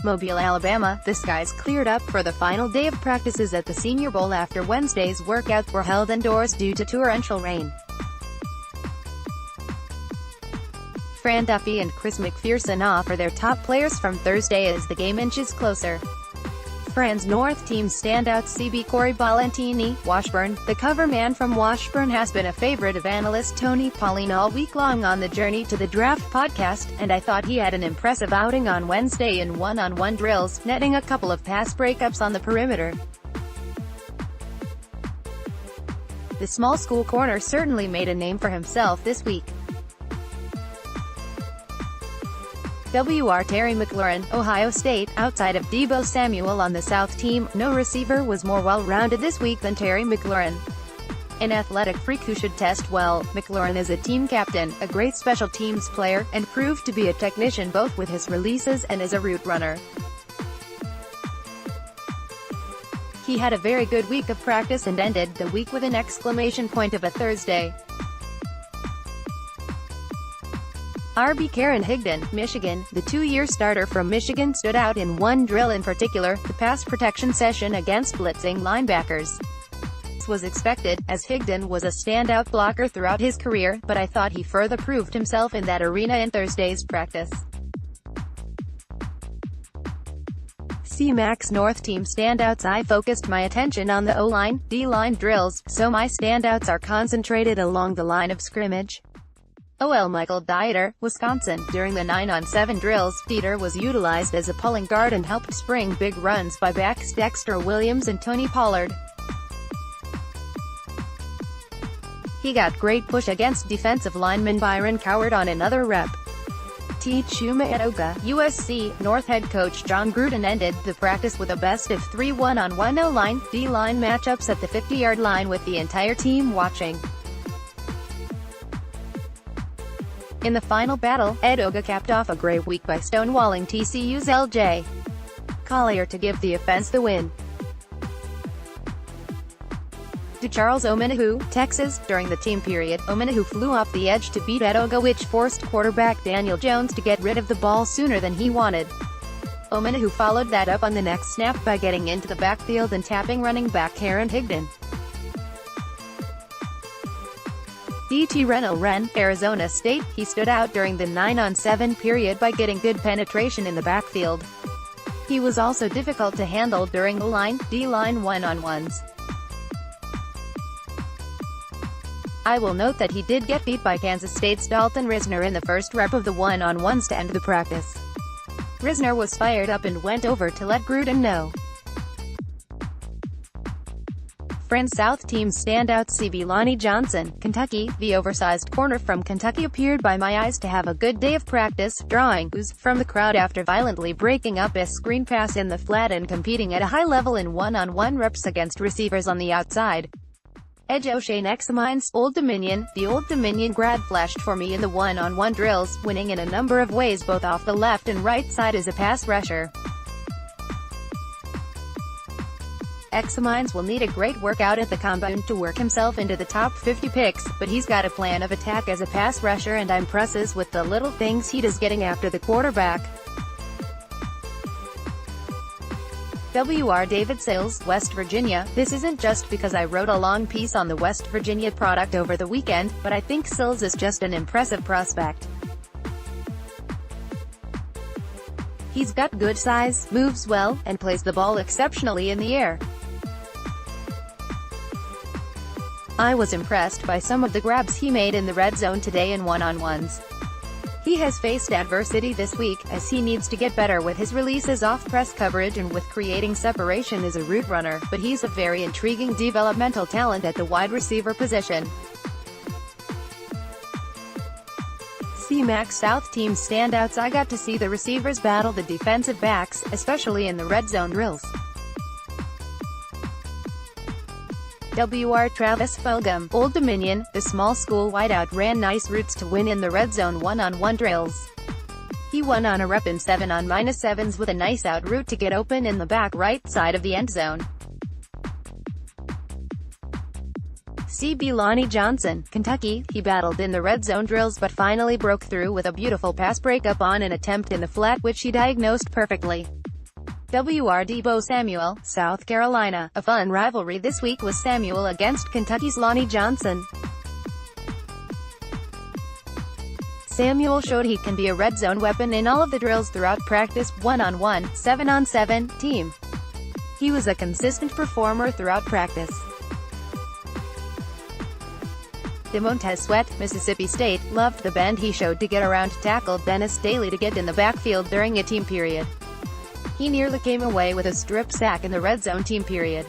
Mobile, Alabama, the skies cleared up for the final day of practices at the Senior Bowl after Wednesday's workouts were held indoors due to torrential rain. Fran, Duffy and McPherson offer their top players from Thursday as the game inches closer. Fran's North team standouts CB Corey Ballentine, Washburn. The cover man from Washburn has been a favorite of analyst Tony Pauline all week long on the Journey to the Draft podcast, and I thought he had an impressive outing on Wednesday in one-on-one drills, netting a couple of pass breakups on the perimeter. The small school corner certainly made a name for himself this week. Terry McLaurin, Ohio State. Outside of Deebo Samuel on the South team, no receiver was more well-rounded this week than Terry McLaurin. An athletic freak who should test well, McLaurin is a team captain, a great special teams player, and proved to be a technician both with his releases and as a route runner. He had a very good week of practice and ended the week with an exclamation point of a Thursday. RB Karen Higdon, Michigan. The two-year starter from Michigan stood out in one drill in particular, the pass protection session against blitzing linebackers. This was expected, as Higdon was a standout blocker throughout his career, but I thought he further proved himself in that arena in Thursday's practice. C-Mac's North team standouts. I focused my attention on the O-line, D-line drills, so my standouts are concentrated along the line of scrimmage. Michael Dieter, Wisconsin. During the 9-on-7 drills, Dieter was utilized as a pulling guard and helped spring big runs by backs Dexter Williams and Tony Pollard. He got great push against defensive lineman Byron Coward on another rep. Chuma Edoga, USC North head coach John Gruden ended the practice with a best-of-3 one-on-one O-line, D-line matchups at the 50-yard line with the entire team watching. In the final battle, Edoga capped off a great week by stonewalling TCU's L.J. Collier to give the offense the win. Charles Omenihu, Texas. During the team period, Omenihu flew off the edge to beat Edoga, which forced quarterback Daniel Jones to get rid of the ball sooner than he wanted. Omenihu followed that up on the next snap by getting into the backfield and tapping running back Karen Higdon. Wren, Arizona State. He stood out during the 9-on-7 period by getting good penetration in the backfield. He was also difficult to handle during O-line, D-line one-on-ones. I will note that he did get beat by Kansas State's Dalton Risner in the first rep of the one-on-ones to end the practice. Risner was fired up and went over to let Gruden know. Fran's South team standouts. CB Lonnie Johnson, Kentucky. The oversized corner from Kentucky appeared by my eyes to have a good day of practice, drawing boos from the crowd after violently breaking up a screen pass in the flat and competing at a high level in one-on-one reps against receivers on the outside. Edge O'Shane Examines, Old Dominion. The Old Dominion grad flashed for me in the one-on-one drills, winning in a number of ways both off the left and right side as a pass rusher. Examines will need a great workout at the combine to work himself into the top 50 picks, but he's got a plan of attack as a pass rusher and I'm impressed with the little things he does getting after the quarterback. David Sales, West Virginia. This isn't just because I wrote a long piece on the West Virginia product over the weekend, but I think Sills is just an impressive prospect. He's got good size, moves well, and plays the ball exceptionally in the air. I was impressed by some of the grabs he made in the red zone today in one-on-ones. He has faced adversity this week, as he needs to get better with his releases off press coverage and with creating separation as a route runner, but he's a very intriguing developmental talent at the wide receiver position. C-Mac's South team standouts. I got to see the receivers battle the defensive backs, especially in the red zone drills. Travis Fulgham, Old Dominion. The small school wideout ran nice routes to win in the red zone one-on-one drills. He won on a rep in 7-on-7s with a nice out route to get open in the back right side of the end zone. CB Lonnie Johnson, Kentucky. He battled in the red zone drills but finally broke through with a beautiful pass breakup on an attempt in the flat which he diagnosed perfectly. Debo Samuel, South Carolina. A fun rivalry this week was Samuel against Kentucky's Lonnie Johnson. Samuel showed he can be a red zone weapon in all of the drills throughout practice, 1-on-1, 7-on-7, team. He was a consistent performer throughout practice. DeMontez Sweat, Mississippi State, loved the bend he showed to get around tackle Dennis Daly to get in the backfield during a team period. He nearly came away with a strip sack in the red zone team period.